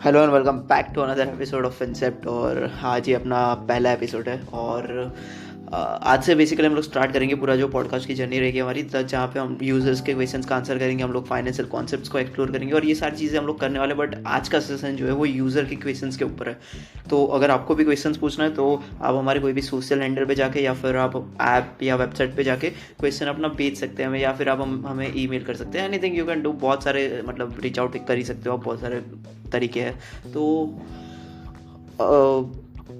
Hello and welcome back to another episode of Finsept. और आज ये अपना पहला एपिसोड है और आज से बेसिकली हम लोग स्टार्ट करेंगे पूरा जो पॉडकास्ट की जर्नी रहेगी हमारी, जहाँ पे हम यूजर्स के क्वेश्चंस का आंसर करेंगे, हम लोग फाइनेंशियल कॉन्सेप्ट्स को एक्सप्लोर करेंगे और ये सारी चीज़ें हम लोग करने वाले। बट आज का सेशन जो है वो यूज़र के क्वेश्चंस के ऊपर है। तो अगर आपको भी क्वेश्चंस पूछना है तो आप हमारे कोई भी सोशल हैंडल पे जाके या फिर आप ऐप या वेबसाइट पे जाके क्वेश्चन अपना भेज सकते हैं हमें, या फिर आप हमें ईमेल कर सकते हैं। एनीथिंग यू कैन डू, बहुत सारे मतलब रीच आउट कर ही सकते हो आप, बहुत सारे तरीके हैं। तो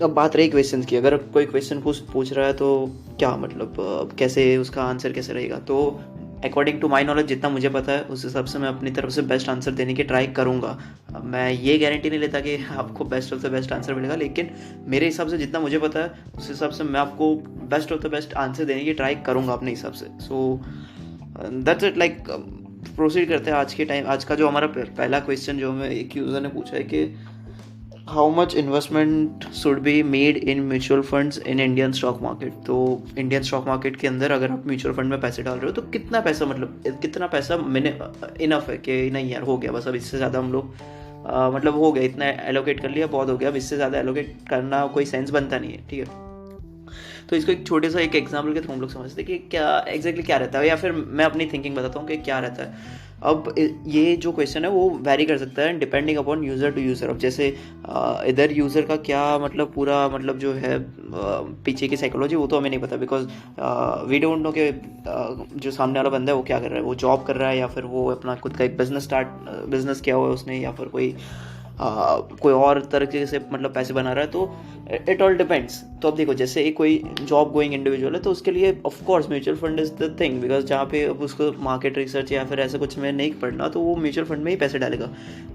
अब बात रही क्वेश्चन की, अगर कोई क्वेश्चन पूछ रहा है तो क्या मतलब कैसे उसका आंसर कैसे रहेगा। तो अकॉर्डिंग टू माई नॉलेज जितना मुझे पता है उस हिसाब से मैं अपनी तरफ से बेस्ट आंसर देने की ट्राई करूँगा। मैं ये गारंटी नहीं लेता कि आपको best of the best answer मिलेगा, लेकिन मेरे हिसाब से जितना मुझे पता है उस हिसाब से मैं आपको best of the best answer देने की ट्राई करूँगा अपने हिसाब से। So that's it. Like proceed करते हैं आज का जो हमारा पहला क्वेश्चन जो हमें एक यूज़र ने पूछा है कि how much investment should be made in mutual funds in Indian stock market. तो इंडियन स्टॉक मार्केट के अंदर अगर आप म्यूचुअल फंड में पैसे डाल रहे हो तो कितना पैसा, मतलब कितना पैसा मैंने इनफ है कि नहीं यार हो गया बस, अब इससे ज़्यादा हम लोग मतलब हो गया, इतना एलोकेट कर लिया बहुत हो गया, अब इससे ज़्यादा एलोकेट करना कोई सेंस बनता नहीं है। ठीक है, तो इसको एक छोटे सा एक एग्जाम्पल के थ्रू हम लोग समझते हैं कि क्या एग्जैक्टली क्या रहता है, या फिर मैं अपनी थिंकिंग बताता हूँ कि क्या रहता है। अब ये जो क्वेश्चन है वो वैरी कर सकता है depending upon user to user. अब जैसे इधर यूज़र का क्या मतलब पूरा मतलब जो है पीछे की साइकोलॉजी वो तो हमें नहीं पता, बिकॉज वी डोंट नो कि जो सामने वाला बंदा है वो क्या कर रहा है, वो जॉब कर रहा है या फिर वो अपना खुद का एक बिजनेस किया हुआ है उसने, या फिर कोई और तरीके से मतलब पैसे बना रहा है। तो इट ऑल डिपेंड्स। तो अब देखो, जैसे एक कोई जॉब गोइंग इंडिविजुअल है तो उसके लिए of course mutual fund is the thing, because जहाँ पे अब उसको मार्केट रिसर्च या फिर ऐसा कुछ में नहीं पढ़ना तो वो म्यूचुअल फंड में ही पैसे डालेगा,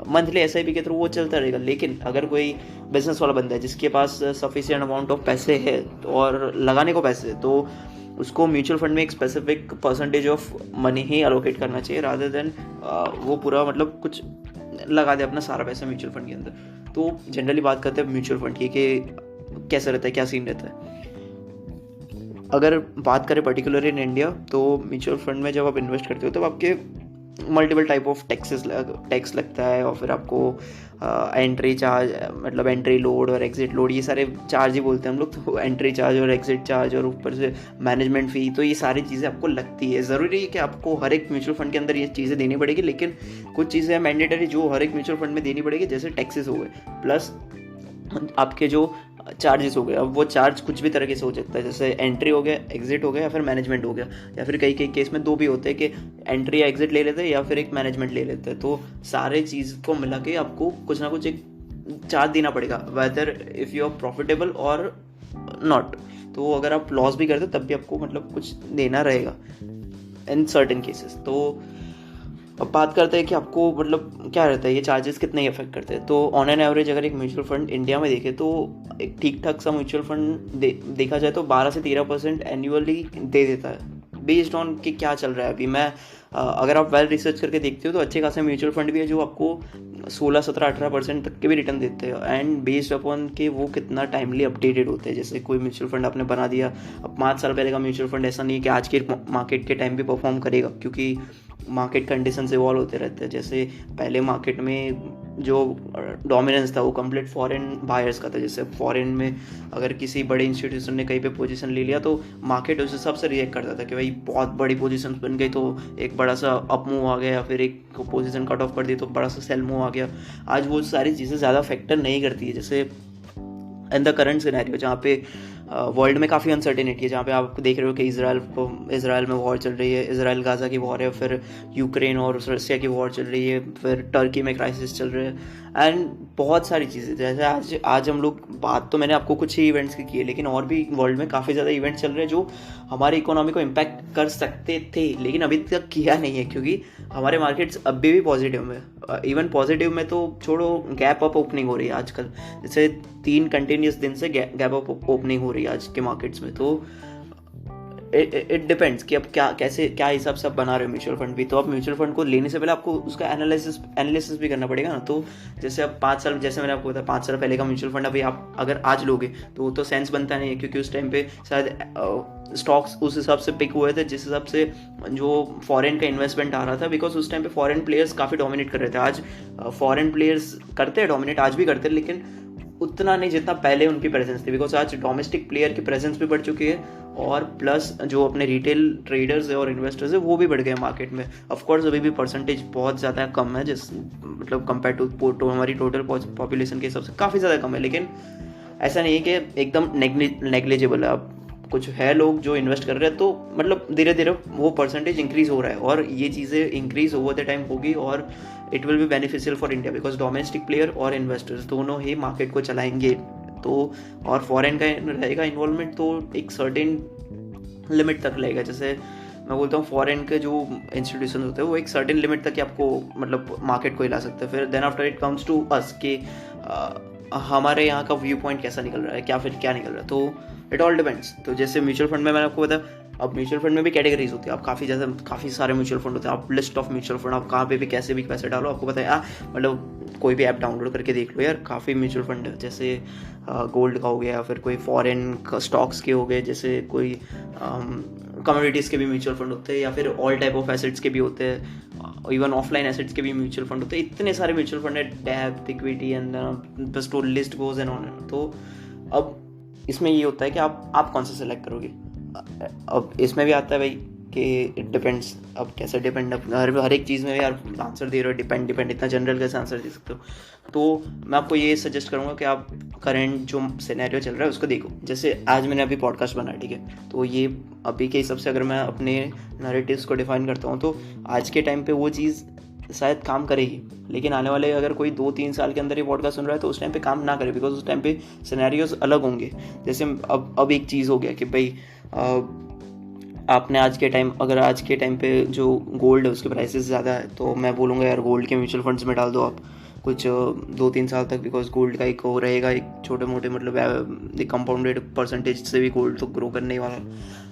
मंथली SIP के थ्रू वो चलता रहेगा। लेकिन अगर कोई बिजनेस वाला बंदा है जिसके पास सफिशिएंट अमाउंट ऑफ पैसे है और लगाने को पैसे है, तो उसको म्यूचुअल फंड में एक specific percentage of money he allocate करना चाहिए, रादर देन वो पूरा मतलब कुछ लगा दे अपना सारा पैसा म्यूचुअल फंड के अंदर। तो जनरली बात करते हैं म्यूचुअल फंड की कि कैसा रहता है, क्या सीन रहता है। अगर बात करें पर्टिकुलर इन इंडिया, तो म्यूचुअल फंड में जब आप इन्वेस्ट करते हो तो आपके मल्टीपल टाइप ऑफ टैक्स लगता है, और फिर आपको एंट्री चार्ज मतलब एंट्री लोड और एग्जिट लोड, ये सारे चार्ज ही बोलते हैं हम लोग। तो एंट्री चार्ज और एग्जिट चार्ज और ऊपर से मैनेजमेंट फ़ी, तो ये सारी चीज़ें आपको लगती है। ज़रूरी है कि आपको हर एक म्यूचुअल फंड के अंदर ये चीज़ें देनी पड़ेगी, लेकिन कुछ चीज़ें मैंडेटरी जो हर एक म्यूचुअल फंड में देनी पड़ेगी, जैसे टैक्सेस हो गए प्लस आपके जो चार्जेस हो गए। अब वो चार्ज कुछ भी तरीके से हो सकता है, जैसे एंट्री हो गया, एग्जिट हो गया, या फिर मैनेजमेंट हो गया, या फिर कई केस में दो भी होते हैं कि एंट्री या एग्जिट ले लेते हैं या फिर एक मैनेजमेंट ले लेते हैं। तो सारे चीज़ को मिला के आपको कुछ ना कुछ एक चार्ज देना पड़ेगा, whether if you are profitable और नॉट। तो अगर आप लॉस भी करते तब भी आपको मतलब कुछ देना रहेगा इन सर्टेन केसेस। तो अब बात करते हैं कि आपको मतलब क्या रहता है, ये चार्जेस कितने ही अफेक्ट करते हैं। तो ऑन एन एवरेज अगर एक म्यूचुअल फंड इंडिया में देखें तो एक ठीक ठाक सा म्यूचुअल फंड देखा जाए तो 12 से 13% एनुअली दे देता है, बेस्ड ऑन कि क्या चल रहा है अभी। अगर आप वेल रिसर्च करके देखते हो तो अच्छे खासे म्यूचुअल फंड भी है जो आपको 16, 17, 18% तक के भी रिटर्न देते हैं, एंड बेस्ड अपॉन कि वो कितना टाइमली अपडेटेड होते हैं। जैसे कोई म्यूचुअल फंड आपने बना दिया, अब 5 साल पहले का म्यूचुअल फंड ऐसा नहीं है कि आज के मार्केट के टाइम भी परफॉर्म करेगा, क्योंकि मार्केट कंडीशंस इवॉल्व होते रहते हैं। जैसे पहले मार्केट में जो डोमिनेंस था वो कंप्लीट फॉरेन बायर्स का था। जैसे फॉरेन में अगर किसी बड़े इंस्टीट्यूशन ने कहीं पे पोजीशन ले लिया तो मार्केट उस हिसाब से रिएक्ट करता था कि भाई बहुत बड़ी पोजीशन बन गई तो एक बड़ा सा अप मूव आ गया, या फिर एक पोजीशन कट ऑफ कर दी तो बड़ा सा सेल मूव आ गया। आज वो सारी चीज़ें ज़्यादा फैक्टर नहीं करती है। जैसे इन द करंट सिनेरियो जहाँ पे वर्ल्ड में काफ़ी अनसर्टेनिटी है, जहाँ पे आप देख रहे हो कि इसराइल में वॉर चल रही है, इसराइल गाज़ा की वॉर है, फिर यूक्रेन और रसिया की वॉर चल रही है, फिर टर्की में क्राइसिस चल रहे हैं, एंड बहुत सारी चीज़ें। जैसे आज हम लोग बात तो मैंने आपको कुछ ही इवेंट्स की है, लेकिन और भी वर्ल्ड में काफ़ी ज़्यादा इवेंट्स चल रहे हैं जो हमारी इकोनॉमी को इम्पैक्ट कर सकते थे, लेकिन अभी तक किया नहीं है, क्योंकि हमारे मार्केट्स अभी भी पॉजिटिव में, इवन पॉजिटिव में तो छोड़ो, गैप अप ओपनिंग हो रही है आजकल। जैसे 3 कंटिन्यूस दिन से गैप अप ओपनिंग हो रही है आज के मार्केट्स में। तो इट डिपेंड्स कि अब क्या हिसाब से आप बना रहे हो म्यूचुअल फंड भी। तो आप म्यूचुअल फंड को लेने से पहले आपको उसका एनालिसिस भी करना पड़ेगा ना। तो जैसे अब 5 साल, जैसे मैंने आपको बताया 5 साल पहले का म्यूचुअल फंड अभी आप अगर आज लोगे तो वो तो सेंस बनता नहीं है, क्योंकि उस टाइम पे शायद स्टॉक्स उस हिसाब से पिक हुए थे जिस हिसाब से जो फॉरेन का इन्वेस्टमेंट आ रहा था, बिकॉज उस टाइम पे फॉरेन प्लेयर्स काफ़ी डोमिनेट कर रहे थे। आज फॉरेन प्लेयर्स करते हैं डोमिनेट, आज भी करते हैं, लेकिन उतना नहीं जितना पहले उनकी प्रेजेंस थी, बिकॉज आज डोमेस्टिक प्लेयर की प्रेजेंस भी बढ़ चुकी है और प्लस जो अपने रिटेल ट्रेडर्स है और इन्वेस्टर्स है वो भी बढ़ गए मार्केट में। ऑफकोर्स अभी भी परसेंटेज बहुत ज़्यादा कम है, जिस मतलब कंपेयर टू हमारी टोटल पॉपुलेशन के हिसाब से काफ़ी ज़्यादा कम है, लेकिन ऐसा नहीं है कि एकदम नेग्लिजिबल है। अब कुछ है लोग जो इन्वेस्ट कर रहे हैं, तो मतलब धीरे धीरे वो परसेंटेज इंक्रीज हो रहा है और ये चीज़ें इंक्रीज ओवर द टाइम होगी और it will be beneficial for India, because domestic player और इन्वेस्टर्स दोनों ही मार्केट को चलाएंगे। तो और फॉरेन का रहेगा इन्वॉल्वमेंट तो एक सर्टेन लिमिट तक रहेगा। जैसे मैं बोलता हूँ फॉरेन के जो इंस्टीट्यूशन होते हैं वो एक सर्टेन लिमिट तक ही आपको मतलब मार्केट को हिला सकते हैं। फिर then after it comes to us कि हमारे यहाँ का व्यू पॉइंट कैसा निकल रहा है, क्या निकल रहा है। तो इट ऑल डिपेंड्स। तो जैसे म्यूचुअल फंड में मैंने आपको बताया, अब म्यूचुअल फंड में भी कैटेगरीज होती है। आप काफ़ी सारे म्यूचुअल फंड होते हैं। आप लिस्ट ऑफ म्यूचुअल फंड आप कहाँ पे भी कैसे भी पैसे डालो आपको पता है। मतलब कोई भी ऐप डाउनलोड करके देख लो यार, काफ़ी म्यूचुअल फंड है। जैसे गोल्ड का हो गया, या फिर कोई फॉरेन स्टॉक्स के हो गए, जैसे कोई कमोडिटीज़ के भी म्यूचुअल फंड होते हैं, या फिर ऑल टाइप ऑफ एसेट्स के भी होते हैं, इवन ऑफलाइन एसेट्स के भी म्यूचुअल फंड होते हैं। इतने सारे म्यूचुअल फंड है, डेप्थ, इक्विटी एंड बस to list goes and on. तो अब इसमें ये होता है कि आप कौन सा सेलेक्ट करोगे। अब इसमें भी आता है भाई कि इट डिपेंड्स। अब कैसे डिपेंड, अब हर एक चीज़ में यार आंसर दे रहे हो डिपेंड इतना जनरल कैसे आंसर दे सकते हो। तो मैं आपको ये सजेस्ट करूँगा कि आप करेंट जो सिनेरियो चल रहा है उसको देखो। जैसे आज मैंने अभी पॉडकास्ट बनाया, ठीक है, तो ये अभी के हिसाब से अगर मैं अपने नैरेटिव्स को डिफाइन करता हूँ तो आज के टाइम पे वो चीज़ शायद काम करेगी, लेकिन आने वाले अगर कोई 2-3 साल के अंदर ये पॉडकास्ट सुन रहा है तो उस टाइम पे काम ना करे, बिकॉज उस टाइम पे सिनेरियोज अलग होंगे। जैसे अब एक चीज़ हो गया कि भाई आपने आज के टाइम पे जो गोल्ड है उसके प्राइसेस ज़्यादा है, तो मैं बोलूँगा यार गोल्ड के म्यूचुअल फंड्स में डाल दो आप कुछ 2-3 साल तक, बिकॉज गोल्ड का एक हो रहेगा एक छोटे मोटे मतलब एक कंपाउंडेड परसेंटेज से भी गोल्ड तो ग्रो करने वाला है।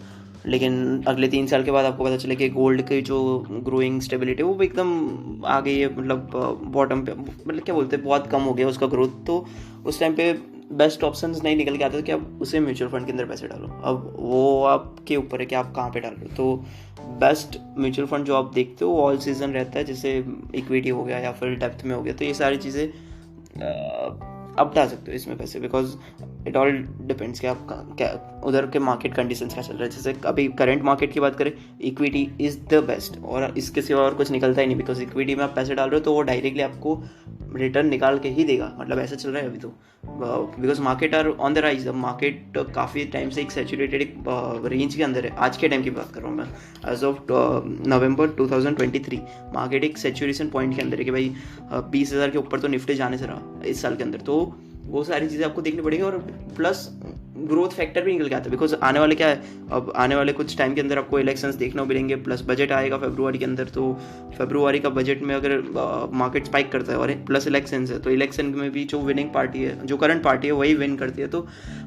लेकिन अगले 3 साल के बाद आपको पता चले कि गोल्ड की जो ग्रोइंग स्टेबिलिटी वो एकदम आ गई है, मतलब बॉटम पे, मतलब क्या बोलते हैं बहुत कम हो गया उसका ग्रोथ। तो उस टाइम पे बेस्ट ऑप्शंस नहीं निकल के आते कि आप उसे म्यूचुअल फंड के अंदर पैसे डालो। अब वो आपके ऊपर है कि आप कहाँ पे डाल रहे हो। तो बेस्ट म्यूचुअल फंड जो आप देखते हो ऑल सीजन रहता है, जैसे इक्विटी हो गया या फिर डेप्थ में हो गया। तो ये सारी चीज़ें आप डाल सकते हो इसमें पैसे, बिकॉज इट ऑल डिपेंड्स कि आप क्या उधर के मार्केट कंडीशंस क्या चल रहा है। जैसे अभी करंट मार्केट की बात करें, इक्विटी इज़ द बेस्ट और इसके सिवा और कुछ निकलता ही नहीं, बिकॉज इक्विटी में आप पैसे डाल रहे हो तो वो डायरेक्टली आपको रिटर्न निकाल के ही देगा, मतलब ऐसा चल रहा है अभी तो, because market are on the rise. अब मार्केट काफ़ी टाइम से एक सैचुरेटेड एक रेंज के अंदर है। आज के टाइम की बात कर रहा हूँ मैं, एज ऑफ नवंबर 2023 मार्केट एक सैचुरेशन पॉइंट के अंदर है कि भाई 20,000 के ऊपर तो निफ्टी जाने से रहा इस साल के अंदर। तो वो सारी चीज़ें आपको देखनी पड़ेगी और प्लस ग्रोथ फैक्टर भी निकल के आता है, बिकॉज आने वाले क्या है, अब आने वाले कुछ टाइम के अंदर आपको इलेक्शंस देखने को मिलेंगे, प्लस बजट आएगा फरवरी के अंदर। तो फरवरी का बजट में अगर मार्केट स्पाइक करता है और प्लस इलेक्शंस है, तो इलेक्शन में भी जो विनिंग पार्टी है, जो करंट पार्टी है वही विन करती है, तो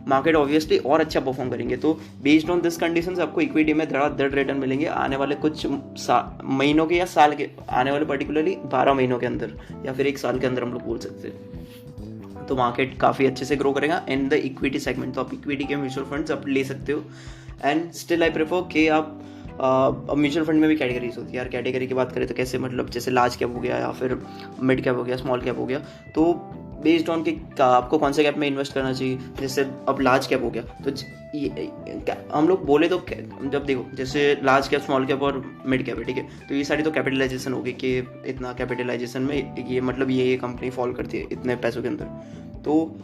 मार्केट ऑब्वियसली और अच्छा परफॉर्म करेंगे। तो बेस्ड ऑन दिस कंडीशंस आपको इक्विटी में धड़ाधड़ रिटर्न मिलेंगे आने वाले कुछ महीनों के या साल के, आने वाले पर्टिकुलरली 12 महीनों के अंदर या फिर 1 साल के अंदर हम लोग बोल सकते हैं। तो मार्केट काफ़ी अच्छे से ग्रो करेगा इन द इक्विटी सेगमेंट। तो आप इक्विटी के म्यूचुअल फंड्स आप ले सकते हो। एंड स्टिल आई प्रेफर कि आप म्यूचुअल फंड में भी कैटेगरीज होती है यार। कैटेगरी की बात करें तो कैसे, मतलब जैसे लार्ज कैप हो गया या फिर मिड कैप हो गया, स्मॉल कैप हो गया, तो बेस्ड ऑन कि आपको कौन से कैप में इन्वेस्ट करना चाहिए। जैसे अब लार्ज कैप हो गया तो हम लोग बोले तो जब देखो जैसे लार्ज कैप, स्मॉल कैप और मिड कैप है, ठीक है, तो ये सारी तो कैपिटलाइजेशन होगी कि इतना कैपिटलाइजेशन में ये मतलब ये कंपनी फॉल करती है इतने पैसों के अंदर, तो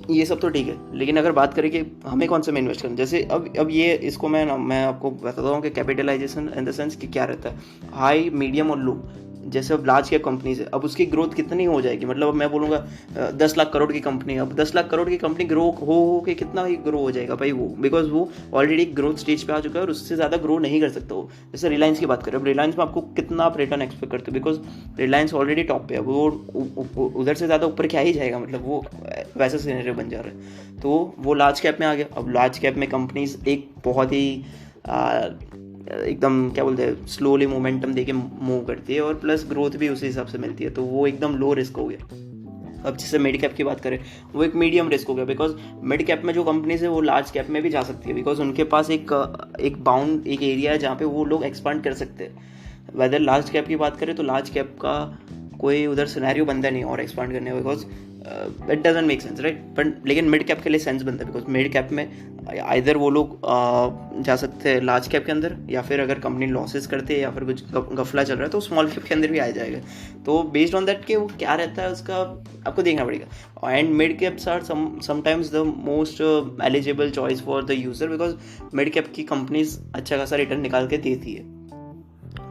ये सब तो ठीक है। लेकिन अगर बात करें कि हमें कौन से में इन्वेस्ट करना, जैसे अब ये इसको मैं आपको बताता हूँ कि कैपिटलाइजेशन इन द सेंस कि क्या रहता है, हाई, मीडियम और लो। जैसे अब लार्ज कैप कंपनीज है, अब उसकी ग्रोथ कितनी हो जाएगी, मतलब अब मैं बोलूँगा 10 लाख करोड़ की कंपनी, अब 10 लाख करोड़ की कंपनी ग्रो हो के कितना ही ग्रो हो जाएगा भाई वो, बिकॉज वो ऑलरेडी ग्रोथ स्टेज पे आ चुका है और उससे ज़्यादा ग्रो नहीं कर सकता वो। जैसे रिलायंस की बात करें, अब रिलायंस में आपको कितना आप रिटर्न एक्सपेक्ट करते हो, बिकॉज रिलायंस ऑलरेडी टॉप पे है, वो उधर से ज़्यादा ऊपर क्या ही जाएगा, मतलब वो वैसा सिनेरियो बन जा रहा है। तो वो लार्ज कैप में आ गया। अब लार्ज कैप में कंपनीज एक बहुत ही एकदम क्या बोलते हैं स्लोली मोमेंटम देके मूव करती है और प्लस ग्रोथ भी उसी हिसाब से मिलती है, तो वो एकदम लो रिस्क हो गया। अब जैसे मिड कैप की बात करें, वो एक मीडियम रिस्क हो गया, बिकॉज मिड कैप में जो कंपनीज है वो लार्ज कैप में भी जा सकती है, बिकॉज उनके पास एक बाउंड एक एरिया है जहाँ पे वो लोग एक्सपांड कर सकते हैं। वेदर लार्ज कैप की बात करें तो लार्ज कैप का कोई उधर सिनेरियो बनता नहीं और एक्सपांड करने का, because it doesn't make sense, right. But लेकिन मिड कैप के लिए सेंस बनता है, बिकॉज मिड कैप में आइदर वो लोग जा सकते हैं लार्ज कैप के अंदर, या फिर अगर कंपनी लॉसेस करते हैं या फिर कुछ गफला चल रहा है तो स्मॉल कैप के अंदर भी आ जाएगा। तो बेस्ड ऑन दैट कि वो क्या रहता है उसका आपको देखना पड़ेगा। And mid caps are sometimes the most eligible choice for the user, because mid cap की कंपनीज अच्छा खासा रिटर्न निकाल के देती है।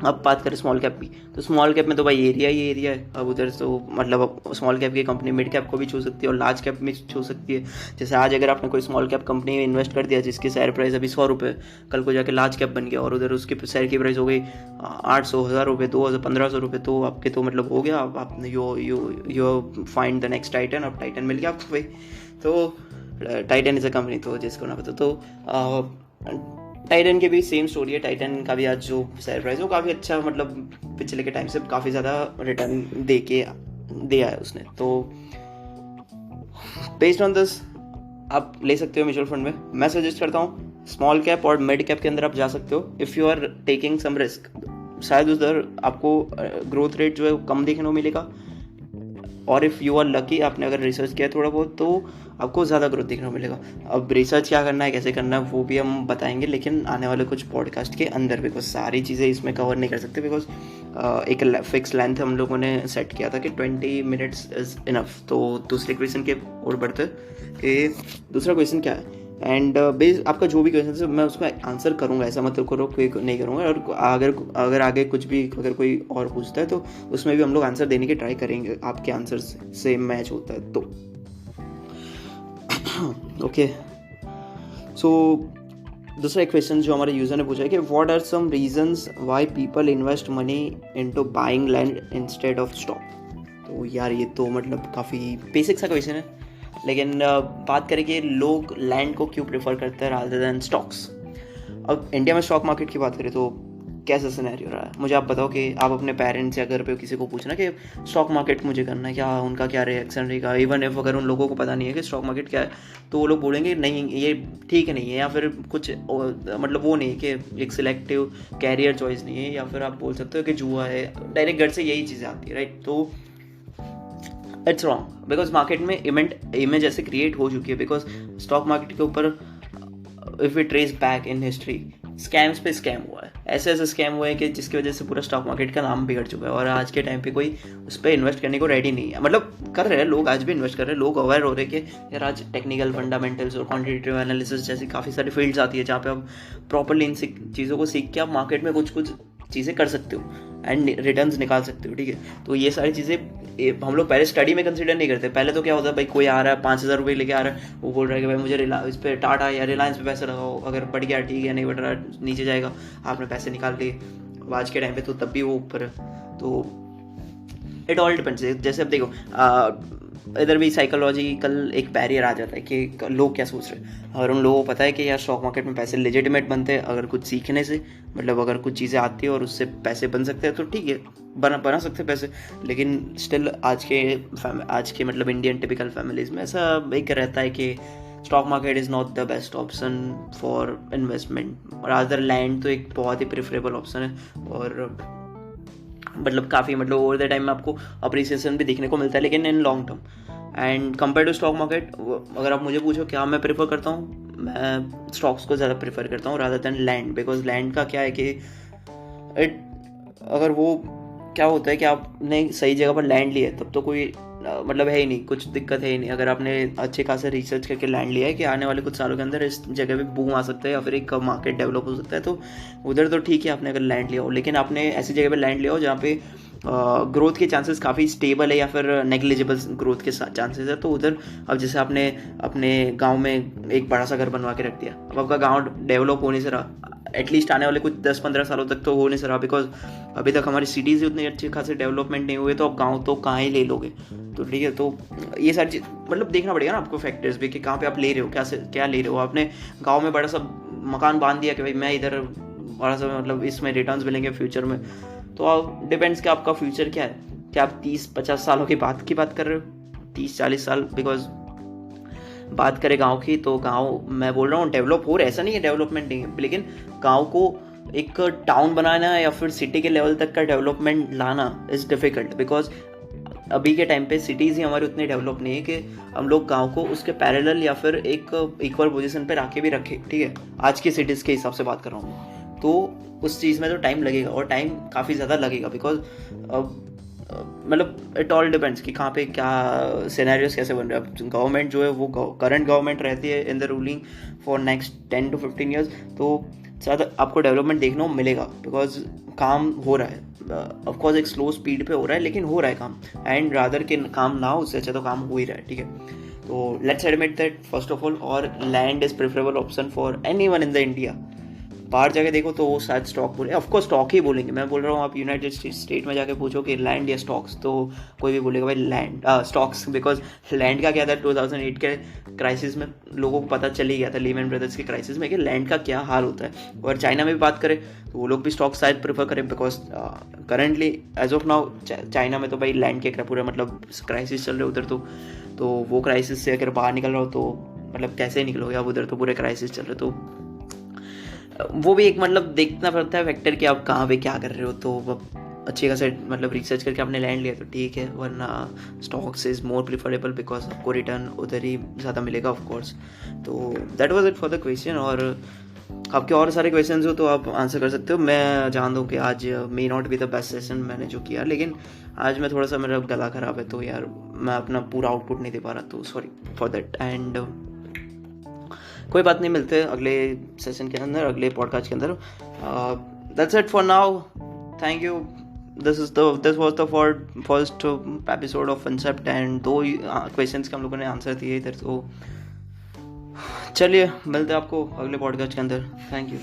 अब बात करें स्मॉल कैप की, तो स्मॉल कैप में तो भाई एरिया ही एरिया है। अब उधर तो मतलब स्मॉल कैप की कंपनी मिड कैप को भी छू सकती है और लार्ज कैप में छू सकती है। जैसे आज अगर आपने कोई स्मॉल कैप कंपनी में इन्वेस्ट कर दिया जिसकी शेयर प्राइस अभी 100 रुपये, कल को जाके लार्ज कैप बन गया और उधर उसकी शेयर की प्राइस हो गई 800, 1000 रुपये, 2000, 1500 रुपये, तो आपके तो मतलब हो गया, आपने you find the next Titan, अब टाइटन मिल गया आपको भाई। तो टाइटन इज अ कंपनी, तो जिसको ना पता तो टाइटन की भी सेम स्टोरी है। टाइटन का भी आज जो शेयर प्राइस है वो काफ़ी अच्छा, मतलब पिछले के टाइम से काफ़ी ज़्यादा रिटर्न दे आया उसने। तो बेस्ड ऑन दिस आप ले सकते हो म्यूचुअल फंड में। मैं सजेस्ट करता हूँ स्मॉल कैप और मिड कैप के अंदर आप जा सकते हो if you are taking some risk. शायद उधर आपको ग्रोथ रेट जो है कम देखने को मिलेगा, और इफ़ यू आर लकी आपने अगर रिसर्च किया थोड़ा बहुत तो आपको ज़्यादा ग्रोथ देखने को मिलेगा। अब रिसर्च क्या करना है, कैसे करना है, वो भी हम बताएंगे लेकिन आने वाले कुछ पॉडकास्ट के अंदर, बिकॉज सारी चीज़ें इसमें कवर नहीं कर सकते, बिकॉज एक फिक्स लेंथ हम लोगों ने सेट किया था कि 20 मिनट्स इज़ इनफ। तो दूसरे क्वेश्चन के और बढ़ते कि दूसरा क्वेश्चन क्या है, एंड बेस आपका जो भी क्वेश्चन है मैं उसका आंसर करूँगा, ऐसा मत करो कोई नहीं करूँगा। और अगर आगे कुछ भी अगर कोई और पूछता है तो उसमें भी हम लोग आंसर देने की ट्राई करेंगे, आपके आंसर से मैच होता है तो। ओके, सो दूसरा एक क्वेश्चन जो हमारे यूज़र ने पूछा है कि what are some reasons why people invest money into buying land instead of stock. तो यार ये तो मतलब काफ़ी बेसिक सा क्वेश्चन है, लेकिन बात करें कि लोग लैंड को क्यों प्रेफर करते हैं रादर देन स्टॉक्स। अब इंडिया में स्टॉक मार्केट की बात करें तो कैसा सिनेरियो रहा है, मुझे आप बताओ कि आप अपने पेरेंट्स या घर पे किसी को पूछना कि स्टॉक मार्केट मुझे करना है, क्या उनका क्या रिएक्शन रहेगा। इवन इफ अगर उन लोगों को पता नहीं है कि स्टॉक मार्केट क्या है तो वो लोग बोलेंगे नहीं ये ठीक नहीं है, या फिर कुछ मतलब वो नहीं कि एक सिलेक्टिव कैरियर चॉइस नहीं है, या फिर आप बोल सकते हो कि जुआ है, डायरेक्ट घर से यही चीज़ें आती है, राइट। तो इट्स रॉन्ग, बिकॉज मार्केट में इमेज ऐसे क्रिएट हो चुकी है, बिकॉज स्टॉक मार्केट के ऊपर if it trace back in history scams पे स्कैम हुआ है, ऐसे स्कैम हुए हैं कि जिसकी वजह से पूरा स्टॉक मार्केट का नाम बिगड़ चुका है और आज के टाइम पे कोई उस पर इन्वेस्ट करने को रेडी नहीं है। मतलब कर रहे हैं लोग, आज भी इन्वेस्ट कर रहे हैं लोग, अवेयर हो रहे हैं कि यार आज टेक्निकल फंडामेंटल्स और क्वांटिटेटिव एनालिसिस जैसी काफ़ी सारी फील्ड्स आती है जहाँ पे आप प्रॉपरली इन चीज़ों को सीख के आप मार्केट में कुछ चीज़ें कर सकते हो एंड रिटर्न्स निकाल सकते हो, ठीक है। तो ये सारी चीज़ें हम लोग पहले स्टडी में कंसीडर नहीं करते। पहले तो क्या होता है भाई, कोई आ रहा है 5000 रुपये लेके आ रहा है, वो बोल रहा है कि भाई मुझे इस पर टाटा या रिलायंस पे पैसे लगाओ, अगर बढ़ गया ठीक है, नहीं बढ़ रहा नीचे जाएगा, आपने पैसे निकाल लिए। आज के टाइम पे तो तब भी वो ऊपर है। तो इट ऑल डिपेंड्स। जैसे अब देखो इधर भी साइकोलॉजिकल एक बैरियर आ जाता है कि लोग क्या सोच रहे हैं, और उन लोगों को पता है कि यार स्टॉक मार्केट में पैसे लेजिटिमेट बनते हैं अगर कुछ सीखने से, मतलब अगर कुछ चीज़ें आती है और उससे पैसे बन सकते हैं तो ठीक है, बना सकते हैं पैसे। लेकिन स्टिल आज के मतलब इंडियन टिपिकल फैमिलीज में ऐसा एक रहता है कि stock market is not the best option for investment, rather land तो एक बहुत ही प्रेफरेबल ऑप्शन है। और मतलब काफ़ी मतलब ओवर द टाइम में आपको अप्रिसिएशन भी देखने को मिलता है, लेकिन in long term and compare to stock market अगर आप मुझे पूछो क्या मैं प्रेफर करता हूँ, मैं स्टॉक्स को ज़्यादा प्रेफर करता हूँ rather than land. Because land का क्या है कि अगर वो क्या होता है कि आपने सही जगह पर लैंड लिया है तब तो कोई मतलब है ही नहीं, कुछ दिक्कत है ही नहीं। अगर आपने अच्छे खासे रिसर्च करके लैंड लिया है कि आने वाले कुछ सालों के अंदर इस जगह पे बूम आ सकता है या फिर एक मार्केट डेवलप हो सकता है, तो उधर तो ठीक है आपने अगर लैंड लिया हो। लेकिन आपने ऐसी जगह पे लैंड लिया हो जहाँ पे ग्रोथ के चांसेस काफ़ी स्टेबल है या फिर नेग्लिजिबल ग्रोथ के चांसेस है, तो उधर अब जैसे आपने अपने गांव में एक बड़ा सा घर बनवा के रख दिया, अब आपका गांव डेवलप होने से रहा, एटलीस्ट आने वाले कुछ 10-15 सालों तक तो हो नहीं रहा, बिकॉज अभी तक हमारी सिटीज़ ही उतनी अच्छी खासी डेवलपमेंट नहीं हुए, तो आप गांव तो कहाँ ही ले लोगे। तो ठीक है, तो ये सारी चीज़ मतलब देखना पड़ेगा ना आपको फैक्टर्स भी कि कहाँ पे आप ले रहे हो, क्या ले रहे हो। आपने गांव में बड़ा सा मकान बांध दिया कि भाई मैं इधर बड़ा सा मतलब इसमें रिटर्न्स मिलेंगे फ्यूचर में, तो आप डिपेंड्स कि आपका फ्यूचर क्या है, क्या आप 30-50 सालों की बात कर रहे हो, 30-40 साल। बिकॉज बात करें गांव की, तो गांव मैं बोल रहा हूँ डेवलप हो रहा है, ऐसा नहीं है डेवलपमेंट नहीं है, लेकिन गांव को एक टाउन बनाना या फिर सिटी के लेवल तक का डेवलपमेंट लाना इज़ डिफ़िकल्ट, बिकॉज अभी के टाइम पे सिटीज़ ही हमारी उतनी डेवलप नहीं है कि हम लोग गांव को उसके पैरेलल या फिर एक इक्वल पोजीशन पे रख के भी रखें। ठीक है, आज की सिटीज़ के हिसाब से बात कर रहा हूँ, तो उस चीज़ में तो टाइम लगेगा और टाइम काफ़ी ज़्यादा लगेगा, बिकॉज मतलब इट ऑल डिपेंड्स कि कहाँ पे क्या सिनेरियोस कैसे बन रहे हैं। अब गवर्नमेंट जो है वो करंट गवर्नमेंट रहती है in the ruling for next 10 to 15 years, तो ज़्यादा आपको डेवलपमेंट देखने को मिलेगा, बिकॉज काम हो रहा है। ऑफकोर्स एक स्लो स्पीड पे हो रहा है, लेकिन हो रहा है काम, एंड रादर के काम ना हो उससे अच्छा तो काम हो ही रहा है। ठीक है, तो let's admit that first of all, और land is preferable option for anyone in the India. बाहर जाके देखो तो वो शायद स्टॉक बोले, ऑफकोर्स स्टॉक ही बोलेंगे। मैं बोल रहा हूँ आप यूनाइटेड स्टेट में जाके पूछो कि लैंड या स्टॉक्स, तो कोई भी बोलेगा भाई लैंड, स्टॉक्स, बिकॉज लैंड का क्या था 2008 के क्राइसिस में लोगों को पता चल ही गया था, लीमैन ब्रदर्स के क्राइसिस में, कि लैंड का क्या हाल होता है। और चाइना में भी बात करें तो वो लोग भी स्टॉक्स शायद प्रेफर करें, because currently as of now China में तो भाई लैंड के पूरा मतलब क्राइसिस चल रहे उधर, तो वो क्राइसिस से अगर बाहर निकल रहा हो तो मतलब कैसे निकलोगे आप, उधर तो पूरे क्राइसिस चल रहे, तो वो भी एक मतलब देखना पड़ता है फैक्टर कि आप कहाँ पे क्या कर रहे हो। तो अच्छी खासा मतलब रिसर्च करके आपने लैंड लिया तो ठीक है, वरना stocks is more preferable, because आपको रिटर्न उधर ही ज़्यादा मिलेगा ऑफ कोर्स। तो that was it for the question, और आपके और सारे क्वेश्चंस हो तो आप आंसर कर सकते हो। मैं जान दूँ कि आज may not be the best session मैंने जो किया, लेकिन आज मैं थोड़ा सा मेरा गला ख़राब है, तो यार मैं अपना पूरा आउटपुट नहीं दे पा रहा, तो सॉरी फॉर दैट। एंड कोई बात नहीं, मिलते हैं अगले सेशन के अंदर, अगले पॉडकास्ट के अंदर। That's it for now, thank you. This was the first episode of concept, and 2 questions के हम लोगों ने आंसर दिए इधर। तो चलिए मिलते हैं आपको अगले पॉडकास्ट के अंदर। Thank you.